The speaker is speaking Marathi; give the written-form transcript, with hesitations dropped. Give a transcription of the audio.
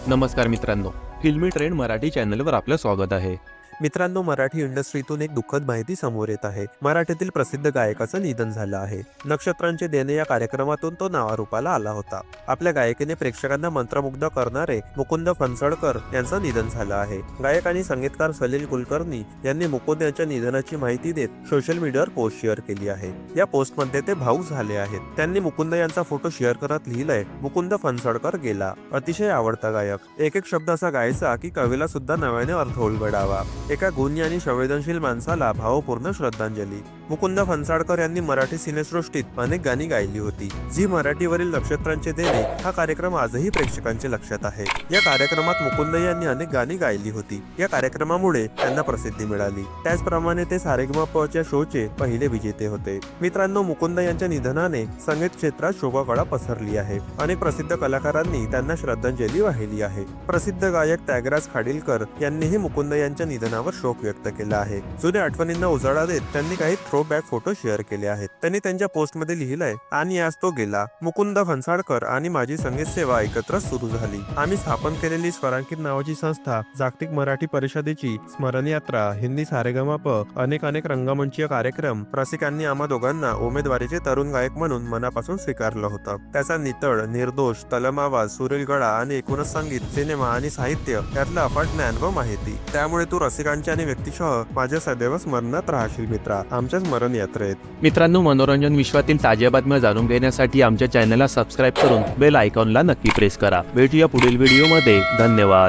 नमस्कार मित्रांनो, फिल्मी ट्रेंड मराठी चॅनलवर आपलं स्वागत आहे. मित्रांनो, मराठी इंडस्ट्रीतून एक दुःखद माहिती समोर येत आहे. मराठीतील प्रसिद्ध गायकाचं निधन झालं आहे. नक्षत्रांचे देणे या कार्यक्रमातून तो नावारूपाला आला होता. आपल्या गायकीने प्रेक्षकांना मंत्रमुग्ध करणारे मुकुंद फणसळकर यांचं निधन झालं आहे. गायक आणि संगीतकार सलील कुलकर्णी यांनी मुकुंद यांच्या निधनाची माहिती देत सोशल मीडियावर पोस्ट शेअर केली आहे. या पोस्टमध्ये ते भावूक झाले आहेत. त्यांनी मुकुंद यांचा फोटो शेअर करत लिहिलंय, मुकुंद फणसळकर गेला, अतिशय आवडता गायक, एक एक शब्द असा गायचा की कवीला सुद्धा नव्याने अर्थ उलगडावा. एका गुणी आणि संवेदनशील माणसाला भावपूर्ण श्रद्धांजली. मुकुंद फणसळकर यांनी मराठी सिनेसृष्टीत अनेक गाणी गायली होती. झी मराठीवरील नक्षत्रांचे देणे हा कार्यक्रम आजही प्रेक्षकांच्या लक्षात आहे. या कार्यक्रमात मुकुंद यांनी अनेक गाणी गायली होती. या कार्यक्रमामुळे त्यांना प्रसिद्धी मिळाली. त्याचप्रमाणे ते सारेगमपच्या शोचे पहिले विजेते होते. मित्रांनो, मुकुंद यांच्या निधनाने संगीत क्षेत्रात शोककळा पसरली आहे. अनेक प्रसिद्ध कलाकारांनी त्यांना श्रद्धांजली वाहिली आहे. प्रसिद्ध गायक त्यागराज खाडीलकर यांनीही मुकुंद यांच्या निधनावर शोक व्यक्त केला आहे. जुन्या आठवणींना उजाळा देत त्यांनी काही थ्रोबॅक फोटो शेअर केले आहेत. त्यांनी त्यांच्या पोस्टमध्ये लिहिलंय, आणि आज तो गेला. मुकुंद फणसळकर आणि माझी संगीत सेवा एकत्र सुरू झाली. आम्ही स्थापन केलेली स्वरांकित नावाची संस्था, जागतिक मराठी परिषदेची स्मरण यात्रा, हिंदी सारेगमप, अनेक रंगमंचीय कार्यक्रम, रसिकांनी आम्हा दोघांना उमेदवारीचे तरुण गायक म्हणून मनापासून स्वीकारलं होतं. त्याचा नितळ, निर्दोष, तलम आवाज, सुरेल गळा आणि एकूणच संगीत, सिनेमा आणि साहित्य यातलं अफाट ज्ञान व माहिती. त्यामुळे तू रसिकांच्या आणि व्यक्तिशः माझ्या सदैव स्मरणात राहशील मित्रा, आमच्या स्मरण यात्रेत. मित्रांनो, मनोरंजन विश्वातील ताज्या बातम्या जाणून घेण्यासाठी आमच्या चॅनलला सबस्क्राईब करून बेल आयकॉनला नक्की प्रेस करा. भेटूया पुढील व्हिडिओमध्ये. धन्यवाद.